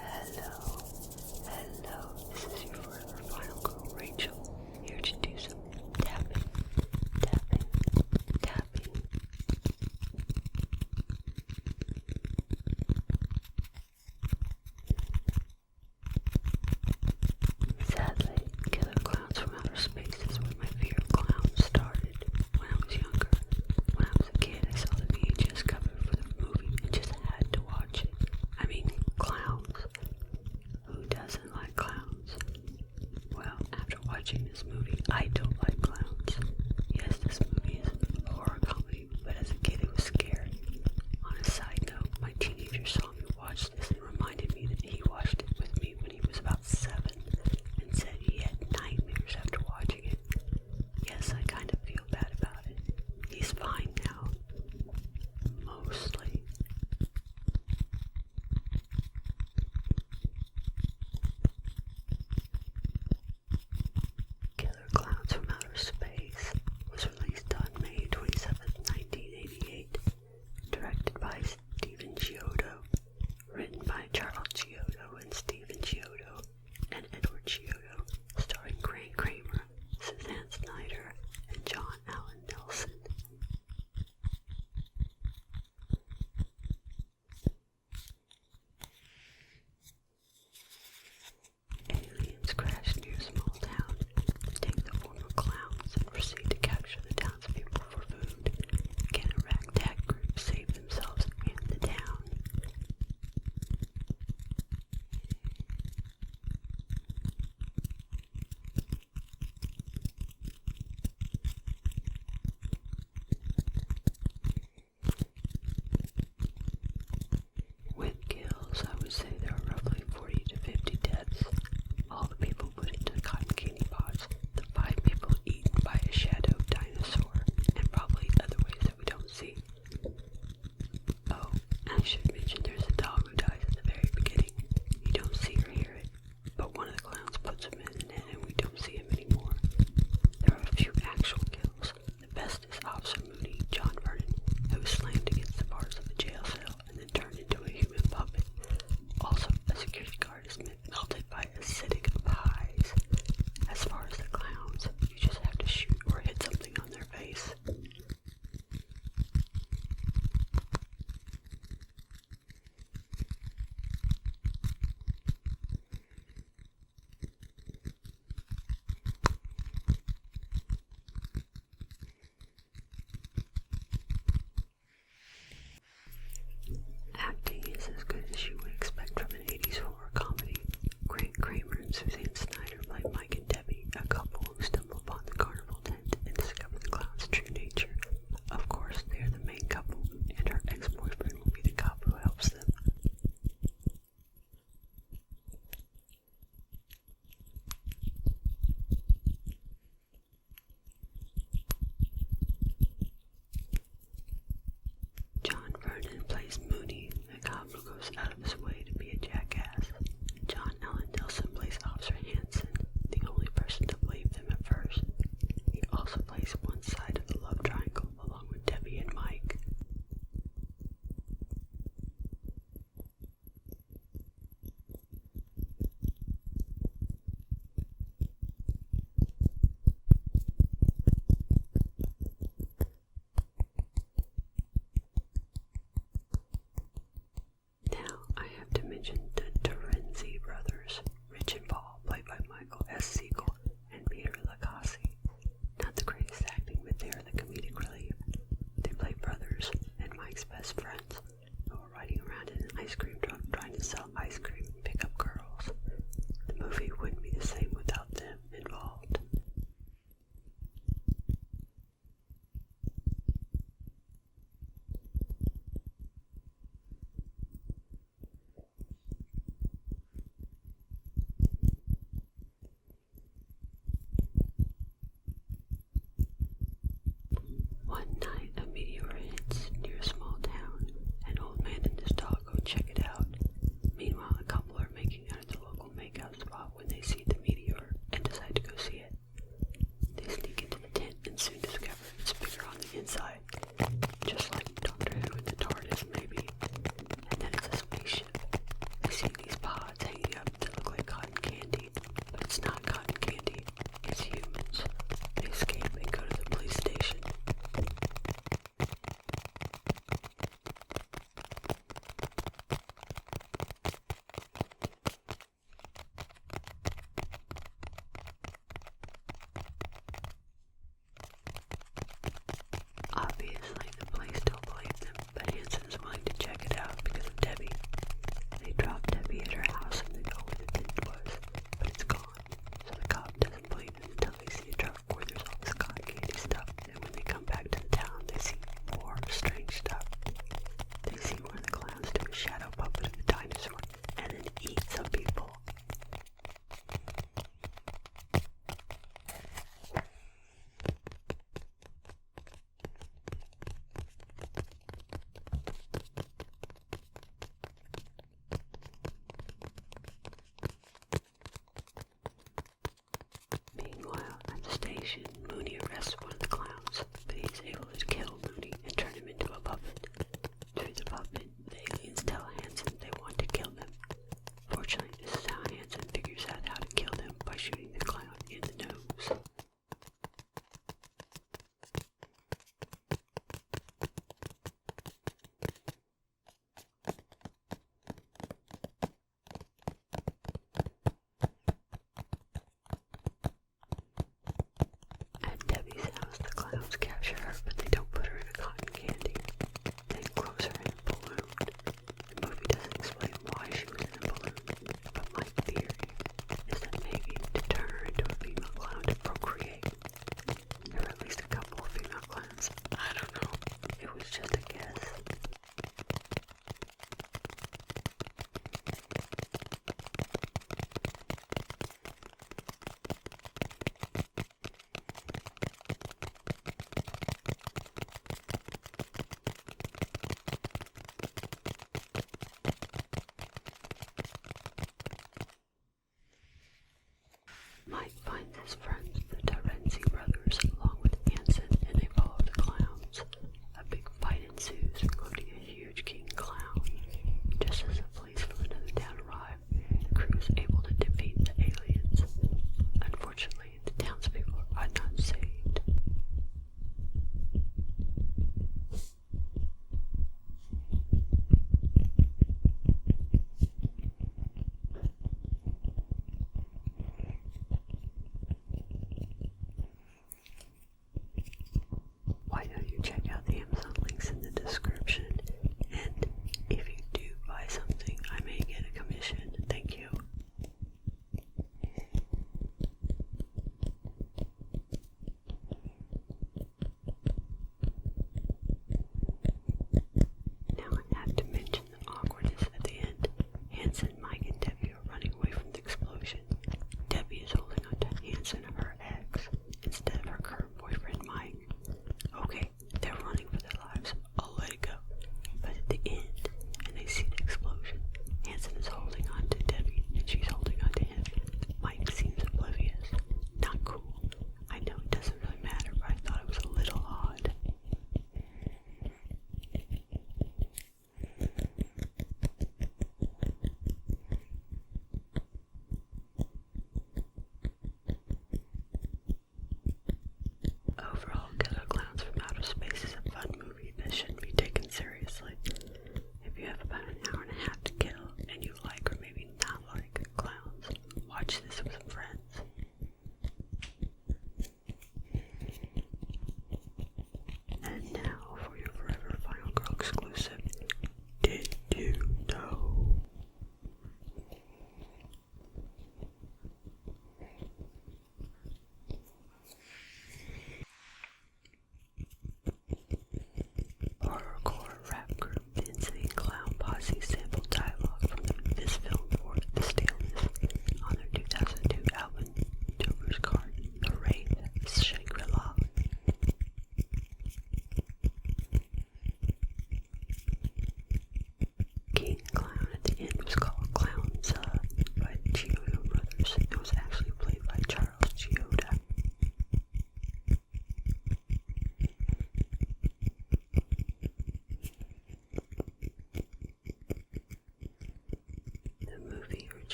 Hello, hello, this is your forever final girl, Rachel, here to do some tapping, tapping, tapping. Sadly, Killer Clowns from Outer Space is where my fear of clowns started. When I was younger, when I was a kid, I saw the VHS cover for the movie and just had to watch it. I mean, clowns. Who doesn't like clowns? Well, after watching this movie, I don't like clowns. Yes, this movie is a horror comedy, but as a kid it was scary. On a side note, my teenager saw me watch this and reminded me that he watched it with me when he was about 7 and said he had nightmares after watching it. Yes, I kind of feel bad about it. He's fine now. Mostly. Killer Clowns from Outer Space was released on May 27th, 1988, directed by Stephen Chiodo, written by Charles Chiodo and Stephen Chiodo, and Edward Chiodo, starring Craig Kramer, Suzanne Snyder, and John Allen Nelson. Aliens crash near a small town, take the form of clowns, and proceed to capture the townspeople for food. Can a ragtag group save themselves and the town? With kills, I would say there are roughly 40 to 50 deaths. All the people put into cotton candy pots, the 5 people eaten by a shadow dinosaur, and probably other ways that we don't see. Oh, I should